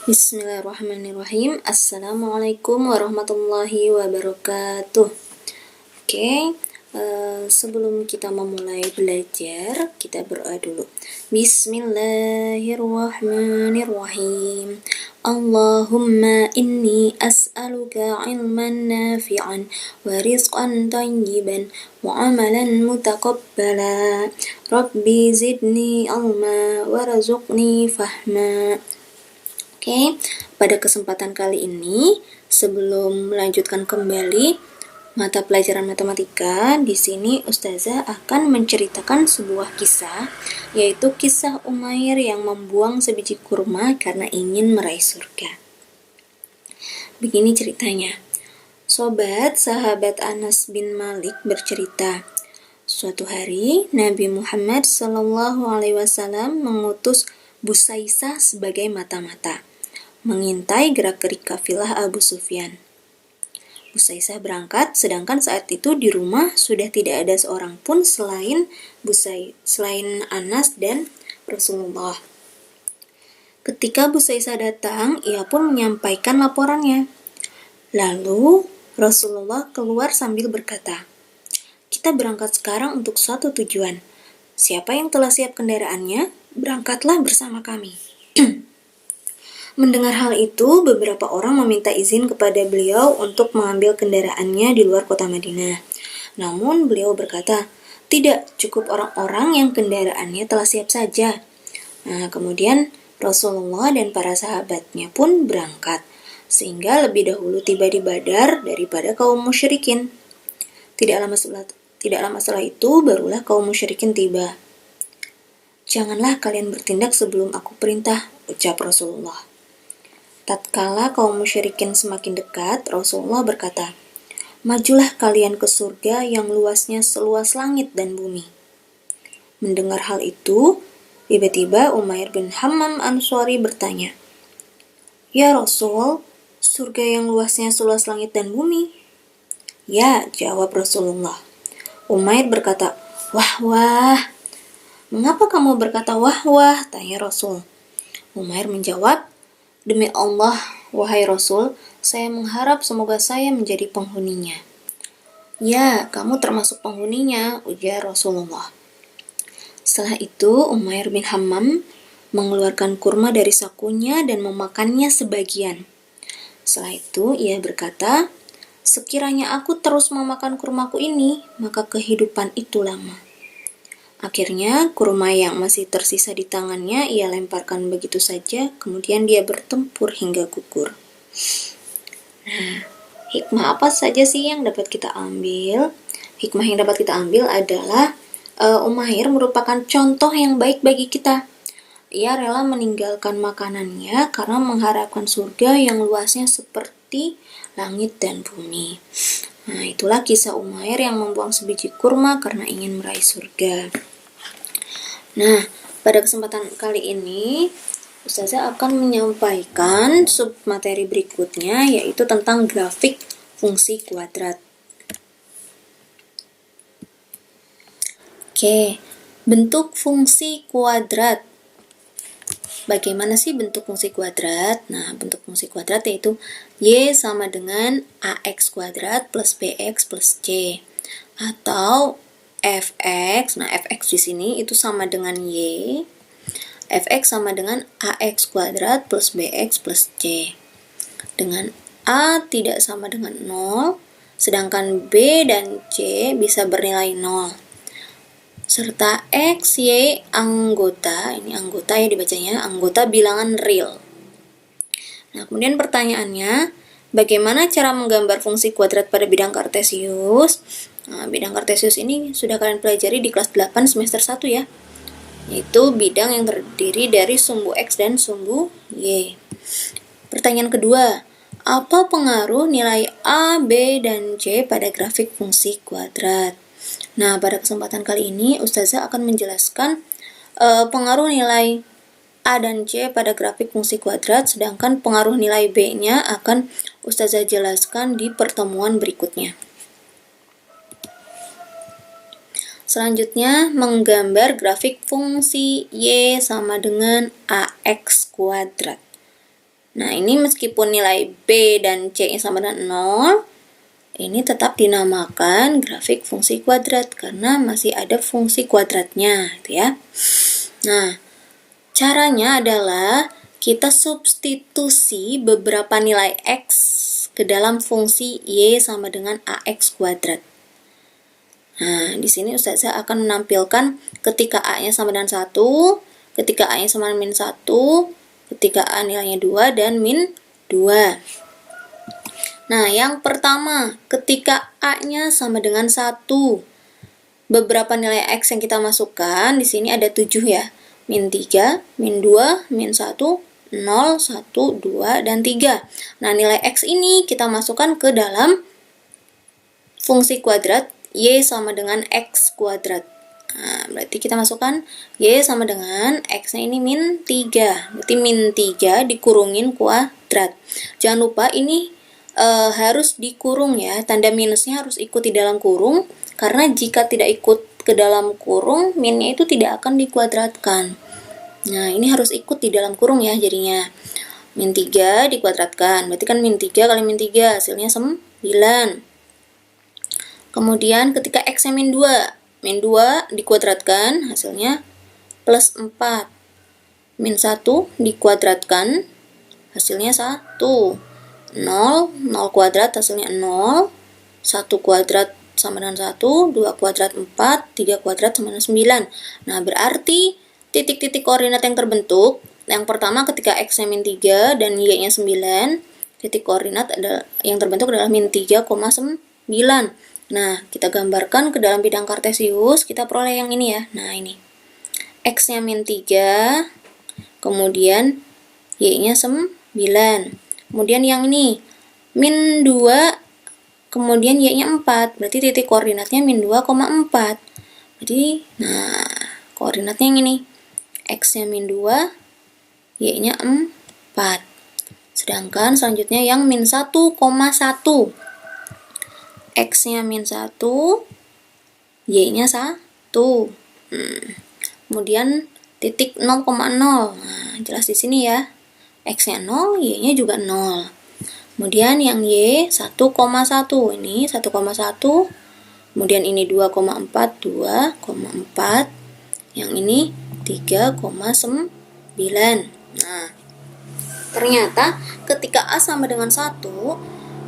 Bismillahirrahmanirrahim. Assalamualaikum warahmatullahi wabarakatuh. Sebelum kita memulai belajar, kita berdoa dulu. Bismillahirrahmanirrahim. Allahumma inni as'aluka ilman nafi'an wa rizqan tayyiban wa amalan mutaqabbala. Rabbi zidni ilma warzuqni fahma. Pada kesempatan kali ini, sebelum melanjutkan kembali mata pelajaran matematika, di sini Ustazah akan menceritakan sebuah kisah, yaitu kisah Umair yang membuang sebiji kurma karena ingin meraih surga. Begini ceritanya. Sobat sahabat Anas bin Malik bercerita, suatu hari Nabi Muhammad SAW mengutus Busaisah sebagai mata-mata mengintai gerak-gerik kafilah Abu Sufyan. Busaisah berangkat, sedangkan saat itu di rumah sudah tidak ada seorang pun selain Anas dan Rasulullah. Ketika Busaisah datang, ia pun menyampaikan laporannya. Lalu Rasulullah keluar sambil berkata, "Kita berangkat sekarang untuk suatu tujuan. Siapa yang telah siap kendaraannya, berangkatlah bersama kami." Mendengar hal itu, beberapa orang meminta izin kepada beliau untuk mengambil kendaraannya di luar kota Madinah. Namun beliau berkata, "Tidak, cukup orang-orang yang kendaraannya telah siap saja." Kemudian Rasulullah dan para sahabatnya pun berangkat, sehingga lebih dahulu tiba di Badar daripada kaum musyrikin. Tidak lama setelah itu, barulah kaum musyrikin tiba. "Janganlah kalian bertindak sebelum aku perintah," ucap Rasulullah. Tatkala kaum musyrikin semakin dekat, Rasulullah berkata, "Majulah kalian ke surga yang luasnya seluas langit dan bumi." Mendengar hal itu, tiba-tiba Umair bin Hammam Ansori bertanya, "Ya Rasul, surga yang luasnya seluas langit dan bumi?" "Ya," jawab Rasulullah. Umair berkata, "Wah. Mengapa kamu berkata wah? Tanya Rasul. Umair menjawab, "Demi Allah, wahai Rasul, saya mengharap semoga saya menjadi penghuninya." "Ya, kamu termasuk penghuninya," ujar Rasulullah. Setelah itu, Umair bin Hammam mengeluarkan kurma dari sakunya dan memakannya sebagian. Setelah itu, ia berkata, "Sekiranya aku terus memakan kurmaku ini, maka kehidupan itu lama." Akhirnya, kurma yang masih tersisa di tangannya ia lemparkan begitu saja, kemudian dia bertempur hingga gugur. Hikmah apa saja sih yang dapat kita ambil? Hikmah yang dapat kita ambil adalah Umair merupakan contoh yang baik bagi kita. Ia rela meninggalkan makanannya karena mengharapkan surga yang luasnya seperti langit dan bumi. Itulah kisah Umair yang membuang sebiji kurma karena ingin meraih surga. Pada kesempatan kali ini, Ustazah akan menyampaikan submateri berikutnya, yaitu tentang grafik fungsi kuadrat. Bentuk fungsi kuadrat. Bagaimana sih bentuk fungsi kuadrat? Bentuk fungsi kuadrat yaitu Y sama dengan AX kuadrat plus BX plus C. Atau Fx, Fx di sini itu sama dengan Y. Fx sama dengan AX kuadrat plus BX plus C. Dengan A tidak sama dengan 0, sedangkan B dan C bisa bernilai 0. Serta X, Y, anggota, ini anggota ya dibacanya, anggota bilangan real. Kemudian pertanyaannya, bagaimana cara menggambar fungsi kuadrat pada bidang kartesius? Bidang kartesius ini sudah kalian pelajari di kelas 8 semester 1 ya, yaitu bidang yang terdiri dari sumbu X dan sumbu Y. Pertanyaan kedua, apa pengaruh nilai A, B, dan C pada grafik fungsi kuadrat? Pada kesempatan kali ini Ustazah akan menjelaskan pengaruh nilai A dan C pada grafik fungsi kuadrat, sedangkan pengaruh nilai B-nya akan Ustazah jelaskan di pertemuan berikutnya. Selanjutnya, menggambar grafik fungsi Y sama dengan AX kuadrat. Nah, ini meskipun nilai B dan C-nya sama dengan 0, ini tetap dinamakan grafik fungsi kuadrat karena masih ada fungsi kuadratnya, gitu ya. Nah, caranya adalah kita substitusi beberapa nilai X ke dalam fungsi Y sama dengan AX kuadrat. Nah, di sini Ustazah akan menampilkan ketika A-nya sama dengan 1, ketika A-nya sama dengan min 1, ketika A nilainya 2, dan min 2. Nah, yang pertama, ketika A-nya sama dengan 1, beberapa nilai X yang kita masukkan, di sini ada 7 ya. Min 3, min 2, min 1, 0, 1, 2, dan 3. Nah, nilai X ini kita masukkan ke dalam fungsi kuadrat Y sama dengan X kuadrat. Nah, berarti kita masukkan Y sama dengan X-nya ini min 3. Berarti min 3 dikurungin kuadrat. Jangan lupa ini harus dikurung ya. Tanda minusnya harus ikut di dalam kurung. Karena jika tidak ikut ke dalam kurung, minnya itu tidak akan dikuadratkan. Nah, ini harus ikut di dalam kurung ya jadinya. Min 3 dikuadratkan. Berarti kan min 3 kali min 3 hasilnya 9. Kemudian ketika X-nya min 2 dikuadratkan, hasilnya plus 4. Min 1 dikuadratkan, hasilnya 1. 0 kuadrat hasilnya 0. 1 kuadrat sama dengan 1, 2 kuadrat 4, 3 kuadrat sama dengan 9. Nah, berarti titik-titik koordinat yang terbentuk, yang pertama ketika X-nya min 3 dan Y-nya 9, titik koordinat yang terbentuk adalah min 3,9. Nah, kita gambarkan ke dalam bidang kartesius, kita peroleh yang ini ya. Nah, ini. X-nya min 3, kemudian Y-nya 9. Kemudian yang ini, min 2, kemudian Y-nya 4. Berarti titik koordinatnya min 2,4. Jadi, nah, koordinatnya yang ini. X-nya min 2, Y-nya 4. Sedangkan selanjutnya yang min 1,1. X-nya min 1, Y-nya 1. Kemudian titik 0,0. Nah, jelas di sini ya. X-nya 0, Y-nya juga 0. Kemudian yang Y 1,1. Ini 1,1. Kemudian ini 2,4, 2,4. Yang ini 3,9. Nah, ternyata ketika A sama dengan 1,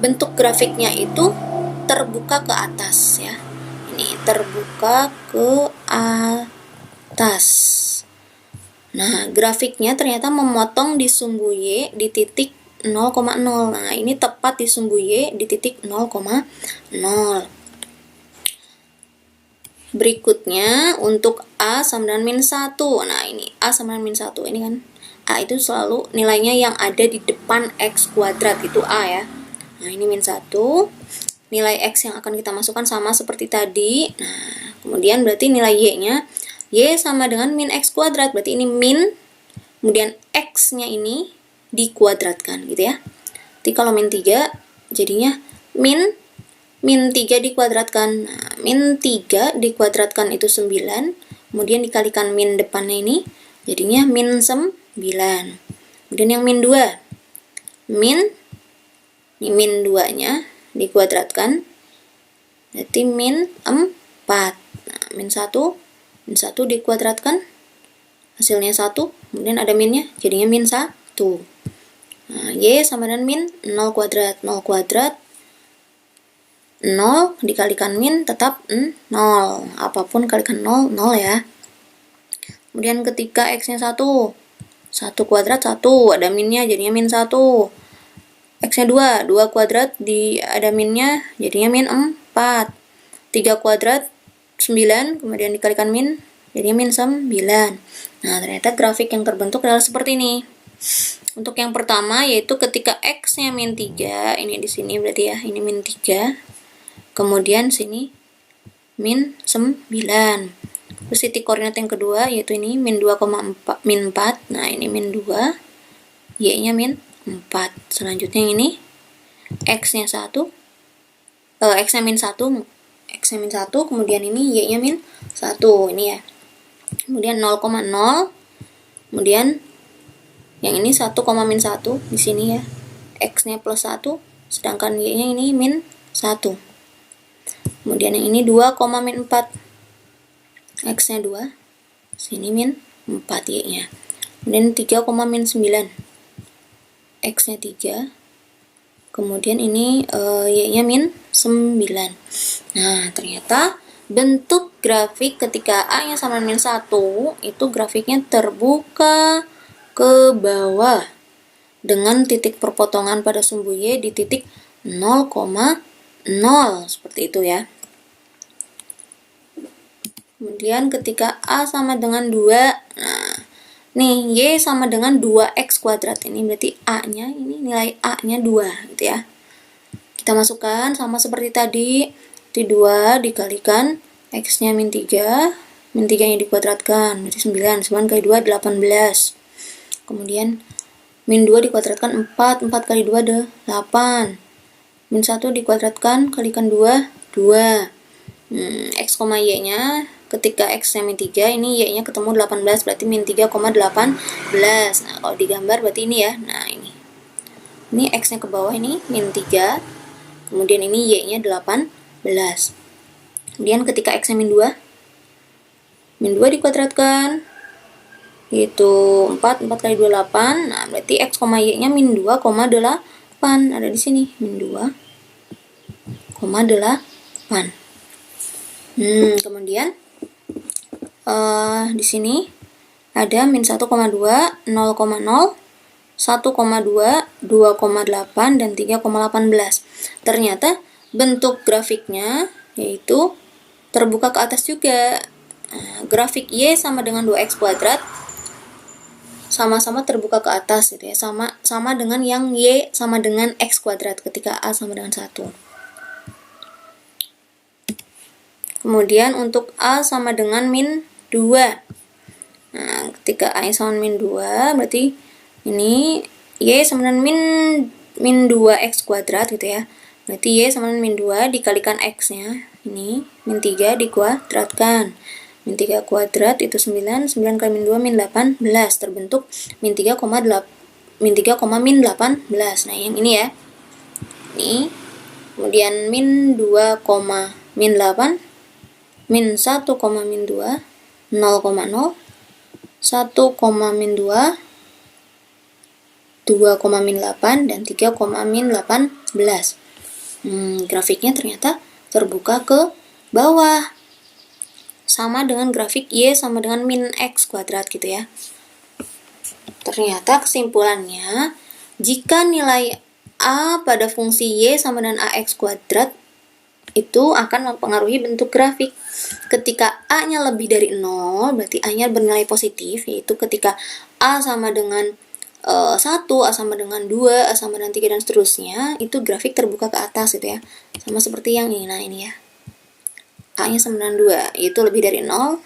bentuk grafiknya itu terbuka ke atas ya. Ini terbuka ke atas. Nah, grafiknya ternyata memotong di sumbu Y di titik 0,0. Nah, ini tepat di sumbu Y di titik 0,0. Berikutnya untuk A sama dengan min 1. Nah, ini A sama dengan min 1. Ini kan A itu selalu nilainya yang ada di depan X kuadrat, itu A ya. Nah, ini min 1. Nilai X yang akan kita masukkan sama seperti tadi. Nah, kemudian berarti nilai Y-nya, Y sama dengan min X kuadrat. Berarti ini min, kemudian X-nya ini dikuadratkan gitu ya. Jadi kalau min 3, jadinya min 3 dikuadratkan. Nah, min 3 dikuadratkan itu 9. Kemudian dikalikan min depannya ini, jadinya min 9. Kemudian yang min 2. Min 2-nya dikuadratkan, berarti min 4. Nah, min 1 dikuadratkan, hasilnya 1. Kemudian ada minnya, jadinya min 1. Nah, Y sama dengan min 0 kuadrat. 0 kuadrat, 0 dikalikan min tetap 0. Apapun kalikan 0, 0 ya. Kemudian ketika X-nya 1 kuadrat 1, ada minnya jadinya min 1. X-nya 2 kuadrat ada minnya jadinya min 4. 3 kuadrat 9, kemudian dikalikan min jadinya min 9. Nah, ternyata grafik yang terbentuk adalah seperti ini. Untuk yang pertama yaitu ketika X-nya min 3, ini di sini berarti ya, ini min 3. Kemudian sini min 9. Terus titik koordinat yang kedua yaitu ini min 2,4, min 4. Nah, ini min 2, Y-nya min 4. Selanjutnya yang ini X-nya 1, X-nya min 1, kemudian ini Y-nya min 1, ini ya. Kemudian 0,0, kemudian Yang ini 1, min 1 di sini ya. X-nya plus 1, sedangkan Y-nya ini min 1. Kemudian yang ini 2, min 4. X-nya 2, sini min 4 Y-nya. Kemudian 3, min 9. X-nya 3. Kemudian ini Y-nya min 9. Nah, ternyata bentuk grafik ketika A-nya sama min 1 itu grafiknya terbuka ke bawah dengan titik perpotongan pada sumbu Y di titik 0,0 seperti itu ya. Kemudian ketika A sama dengan 2, nah nih Y sama dengan 2X kuadrat, ini berarti A-nya, ini nilai A-nya 2 gitu ya. Kita masukkan sama seperti tadi, di 2 dikalikan X-nya min 3, min 3 nya dikuadratkan, berarti 9, 9 kali 2 18. Kemudian min 2 dikuadratkan 4, 4 kali 2 ada 8. Min 1 dikuadratkan, kalikan 2, 2. X, Y nya ketika X nya min 3, ini Y nya ketemu 18, berarti min 3,18. Nah, kalau digambar berarti ini ya. Nah, ini X nya ke bawah, ini min 3, kemudian ini Y nya 18. Kemudian ketika X nya min 2, min 2 dikuadratkan, itu 4, 4 kali 2 8. Nah, berarti X, Y nya min 2,8, ada di sini, min 2,8. Kemudian di sini ada min 1,2, 0,0, 1,2, 2,8, dan 3,18. Ternyata bentuk grafiknya yaitu terbuka ke atas juga. Grafik Y sama dengan 2X kuadrat sama-sama terbuka ke atas gitu ya, sama dengan yang Y sama dengan X kuadrat ketika A sama dengan 1. Kemudian untuk A sama dengan min 2. Nah, ketika A sama min 2, berarti ini Y sama dengan min 2X kuadrat gitu ya. Berarti Y sama dengan min 2 dikalikan X-nya, ini min 3 dikuadratkan. Min 3 kuadrat itu 9, 9 kali min 2 min 18, terbentuk min 3, min 18. Nah, yang ini ya. Ini. Kemudian min 2, min 8, min 1, min 2, 0,0, 1, min 2, 2, min 8, dan 3, min 18. Grafiknya ternyata terbuka ke bawah. Sama dengan grafik Y sama dengan min X kuadrat gitu ya. Ternyata kesimpulannya, jika nilai A pada fungsi Y sama dengan AX kuadrat itu akan mempengaruhi bentuk grafik. Ketika A-nya lebih dari 0, berarti A-nya bernilai positif, yaitu ketika A sama dengan 1, A sama dengan 2, A sama dengan 3, dan seterusnya, itu grafik terbuka ke atas gitu ya. Sama seperti yang ini, nah ini ya. A-nya sama dengan 2, yaitu lebih dari 0,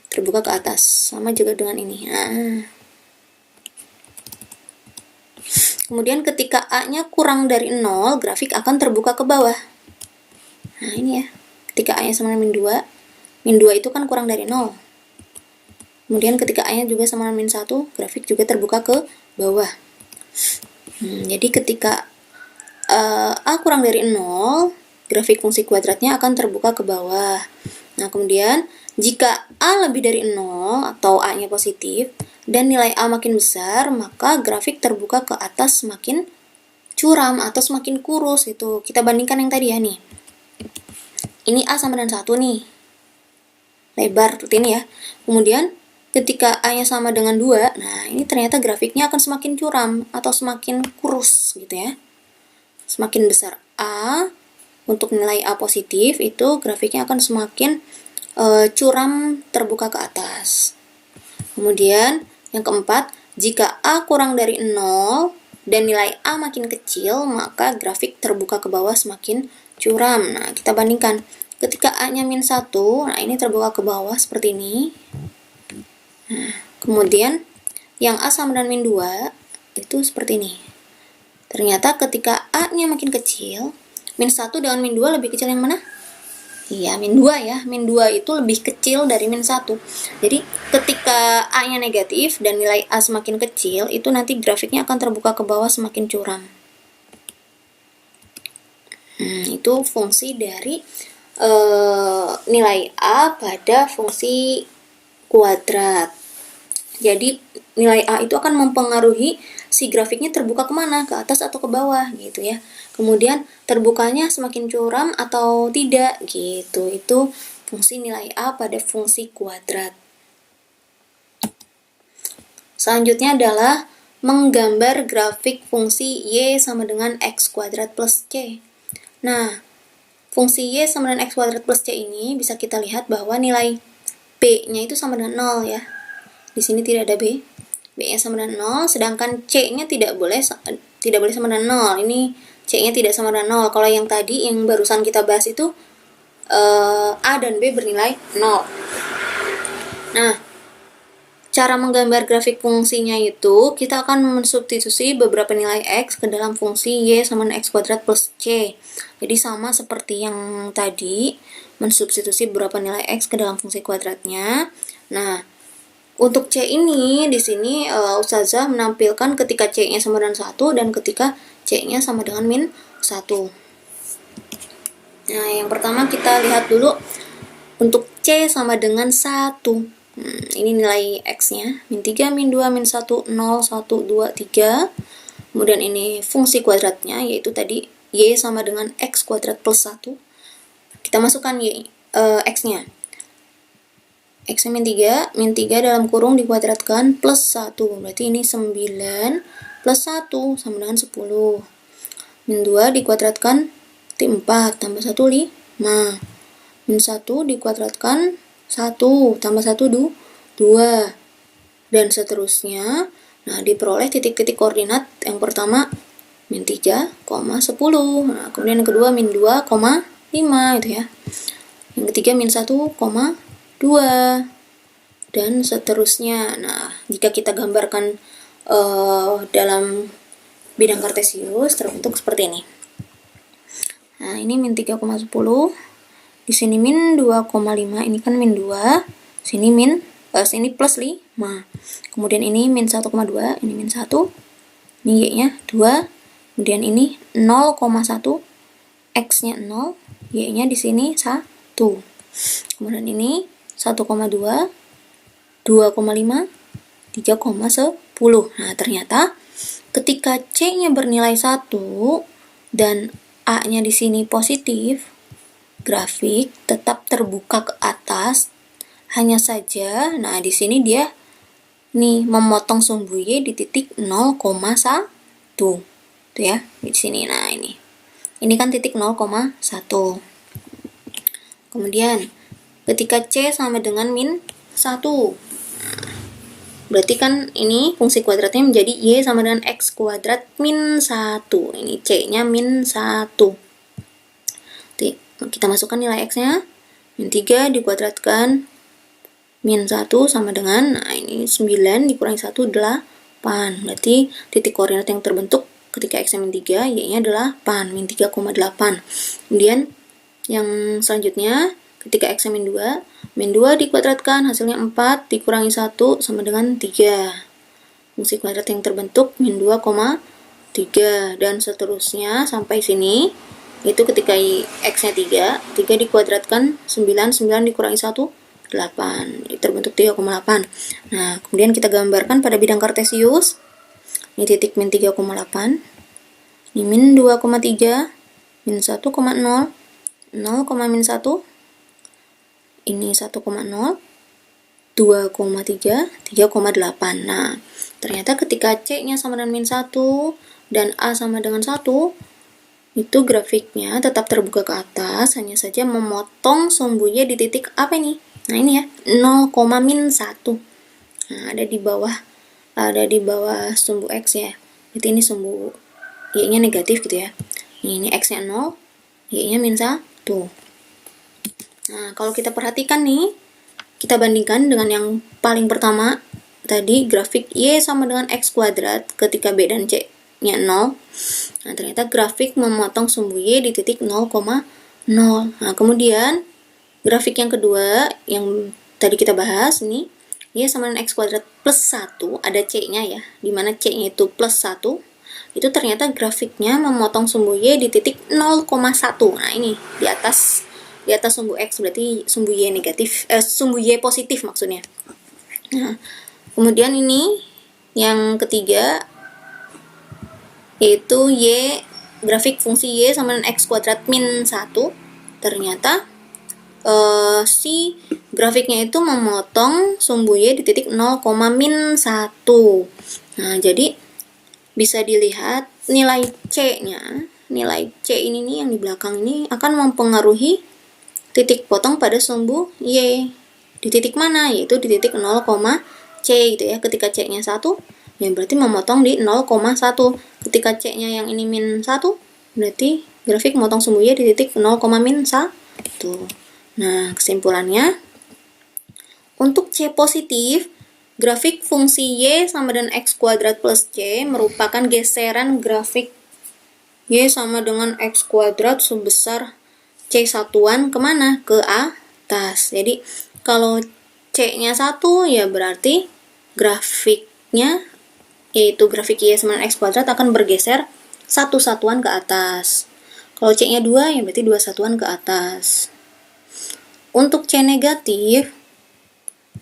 terbuka ke atas. Sama juga dengan ini. Nah. Kemudian ketika A-nya kurang dari 0, grafik akan terbuka ke bawah. Nah, ini ya. Ketika A-nya sama dengan min 2 itu kan kurang dari 0. Kemudian ketika A-nya juga sama dengan min 1, grafik juga terbuka ke bawah. Jadi ketika A kurang dari 0, grafik fungsi kuadratnya akan terbuka ke bawah. Nah, kemudian jika A lebih dari 0 atau A-nya positif dan nilai A makin besar, maka grafik terbuka ke atas semakin curam atau semakin kurus gitu. Kita bandingkan yang tadi ya nih. Ini A sama dengan 1 nih. Lebar seperti ini ya. Kemudian ketika A-nya sama dengan 2, nah ini ternyata grafiknya akan semakin curam atau semakin kurus gitu ya. Semakin besar A, untuk nilai A positif, itu grafiknya akan semakin curam terbuka ke atas. Kemudian yang keempat, jika A kurang dari 0 dan nilai A makin kecil, maka grafik terbuka ke bawah semakin curam. Nah, kita bandingkan. Ketika A-nya min 1, nah ini terbuka ke bawah seperti ini. Nah, kemudian yang A sama dengan min 2 itu seperti ini. Ternyata ketika A-nya makin kecil, min 1 dengan min 2 lebih kecil yang mana? Iya, min 2 ya. Min 2 itu lebih kecil dari min 1. Jadi, ketika A-nya negatif dan nilai A semakin kecil, itu nanti grafiknya akan terbuka ke bawah semakin curam. Itu fungsi dari nilai A pada fungsi kuadrat. Jadi, nilai A itu akan mempengaruhi si grafiknya terbuka kemana, ke atas atau ke bawah gitu ya. Kemudian terbukanya semakin curam atau tidak gitu. Itu fungsi nilai A pada fungsi kuadrat. Selanjutnya adalah menggambar grafik fungsi Y sama dengan X kuadrat plus C. Nah, fungsi Y sama dengan X kuadrat plus C ini bisa kita lihat bahwa nilai B-nya itu sama dengan 0 ya. Di sini tidak ada B. B-nya sama dengan 0, sedangkan C-nya tidak boleh sama dengan 0. Ini C-nya tidak sama dengan 0. Kalau yang tadi yang barusan kita bahas itu A dan B bernilai 0. Nah, cara menggambar grafik fungsinya itu kita akan mensubstitusi beberapa nilai X ke dalam fungsi Y sama dengan X kuadrat plus C. Jadi sama seperti yang tadi, mensubstitusi beberapa nilai X ke dalam fungsi kuadratnya. Nah, untuk C ini di sini Ustazah menampilkan ketika C-nya sama dengan 1 dan ketika C-nya sama dengan min 1. Nah, yang pertama kita lihat dulu untuk C sama dengan 1. Ini nilai X-nya, min 3, min 2, min 1, 0, 1, 2, 3. Kemudian ini fungsi kuadratnya, yaitu tadi Y sama dengan X kuadrat plus 1. Kita masukkan X-nya. X-nya min 3 dalam kurung dikuadratkan plus 1. Berarti ini 9 plus 1 sama dengan 10. Min 2 dikuadratkan 4 tambah 1, 5. Min 1 dikuadratkan 1 tambah 1, 2. Dan seterusnya. Nah, diperoleh titik-titik koordinat yang pertama min 3, 10. Nah, kemudian yang kedua min 2, 5 itu ya. Yang ketiga min 1, 2 dan seterusnya. Nah, jika kita gambarkan dalam bidang kartesius terbentuk seperti ini. Nah, ini min 3,10. Di sini min 2,5. Ini kan min 2. Sini sini plus 5. Kemudian ini min 1,2. Ini min 1. Ini Y-nya 2. Kemudian ini 0,1. X-nya 0. Y-nya di sini 1. Kemudian ini 1,2, 2,5, 3,10. Nah, ternyata ketika C-nya bernilai 1 dan A-nya di sini positif, grafik tetap terbuka ke atas. Hanya saja, nah di sini dia memotong sumbu Y di titik 0,1. Tuh ya, di sini. Nah, ini kan titik 0,1. Kemudian ketika C sama dengan min 1. Berarti kan ini fungsi kuadratnya menjadi Y sama dengan X kuadrat min 1. Ini C-nya min 1. Kita masukkan nilai X-nya. Min 3 dikuadratkan min 1 sama dengan, nah ini 9 dikurangi 1, 8. Berarti titik koordinat yang terbentuk ketika X-nya min 3, Y-nya 8, min 3,8. Kemudian yang selanjutnya, ketika X-nya min 2 dikuadratkan, hasilnya 4 dikurangi 1 sama dengan 3. Fungsi kuadrat yang terbentuk min 2,3 dan seterusnya sampai sini. Itu ketika X-nya 3 dikuadratkan 9 dikurangi 1, 8. Terbentuk 3,8. Nah, kemudian kita gambarkan pada bidang kartesius. Ini titik min 3,8. Ini min 2,3, min 1,0, 0, min 1. Ini 1,0, 2,3, 3,8. Nah, ternyata ketika C-nya sama dengan min 1 dan A sama dengan 1, itu grafiknya tetap terbuka ke atas, hanya saja memotong sumbu Y di titik apa ini? Nah, ini ya, 0, min 1. Nah, ada di bawah sumbu X ya. Berarti ini sumbu Y-nya negatif gitu ya. Ini X-nya 0, Y-nya min 1. Nah, kalau kita perhatikan nih, kita bandingkan dengan yang paling pertama tadi, grafik Y sama dengan X kuadrat ketika B dan C-nya 0. Nah, ternyata grafik memotong sumbu Y di titik 0,0. Nah, kemudian grafik yang kedua yang tadi kita bahas ini, Y sama dengan X kuadrat plus 1, ada C-nya ya, dimana C-nya itu plus 1, itu ternyata grafiknya memotong sumbu Y di titik 0,1. Nah ini di atas sumbu X, berarti sumbu Y negatif, sumbu Y positif maksudnya. Nah, kemudian ini yang ketiga yaitu grafik fungsi Y sama dengan X kuadrat min 1. Ternyata si grafiknya itu memotong sumbu Y di titik 0, min 1. Nah, jadi bisa dilihat nilai C-nya, nilai C ini nih yang di belakang ini akan mempengaruhi titik potong pada sumbu Y. Di titik mana? Yaitu di titik 0, C gitu ya. Ketika C-nya 1, ya berarti memotong di 0,1. Ketika C-nya yang ini min 1, berarti grafik memotong sumbu Y di titik 0, min 1. Nah, kesimpulannya, untuk C positif, grafik fungsi Y sama dengan X kuadrat plus C merupakan geseran grafik Y sama dengan X kuadrat sebesar C satuan kemana? Ke atas. Jadi, kalau C-nya 1, ya berarti grafiknya, yaitu grafik Y sama dengan X kuadrat akan bergeser 1 satuan ke atas. Kalau C-nya 2, ya berarti 2 satuan ke atas. Untuk C negatif,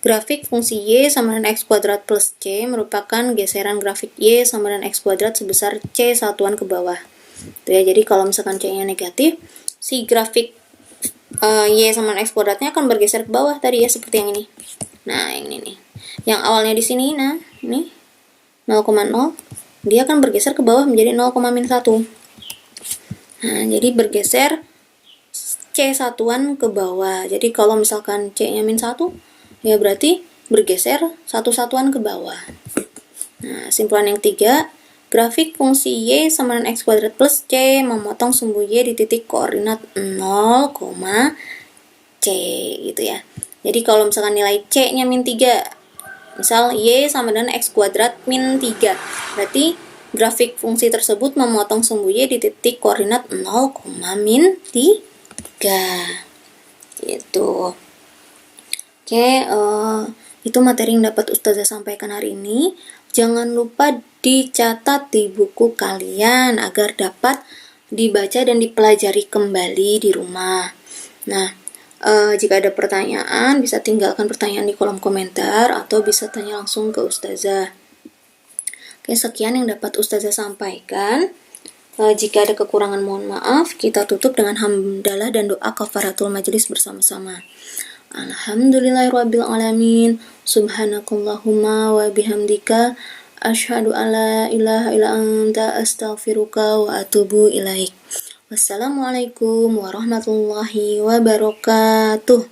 grafik fungsi Y sama dengan X kuadrat plus C merupakan geseran grafik Y sama dengan X kuadrat sebesar C satuan ke bawah. Tuh ya, jadi kalau misalkan C-nya negatif, si grafik Y sama dengan X kuadratnya akan bergeser ke bawah tadi ya, seperti yang ini. Nah, ini nih. Yang awalnya di sini, nah, ini 0,0, dia akan bergeser ke bawah menjadi 0, min 1. Nah, jadi bergeser C satuan ke bawah. Jadi kalau misalkan C-nya min 1, ya berarti bergeser 1 satuan ke bawah. Nah, simpulan yang 3, grafik fungsi Y sama dengan X kuadrat plus C memotong sumbu Y di titik koordinat 0, C gitu ya. Jadi kalau misalkan nilai C-nya min 3, misal Y sama dengan X kuadrat min 3, berarti grafik fungsi tersebut memotong sumbu Y di titik koordinat 0, min 3. Gitu. Oke, itu materi yang dapat Ustazah sampaikan hari ini. Jangan lupa dicatat di buku kalian agar dapat dibaca dan dipelajari kembali di rumah. Nah, jika ada pertanyaan, bisa tinggalkan pertanyaan di kolom komentar atau bisa tanya langsung ke Ustazah. Oke, sekian yang dapat Ustazah sampaikan. Jika ada kekurangan mohon maaf. Kita tutup dengan hamdalah dan doa kafaratul majelis bersama-sama. Alhamdulillahirabbil alamin. Subhanakallahumma wa bihamdika asyhadu alla ilaha illa anta astaghfiruka wa atubu ilaik. Wassalamualaikum warahmatullahi wabarakatuh.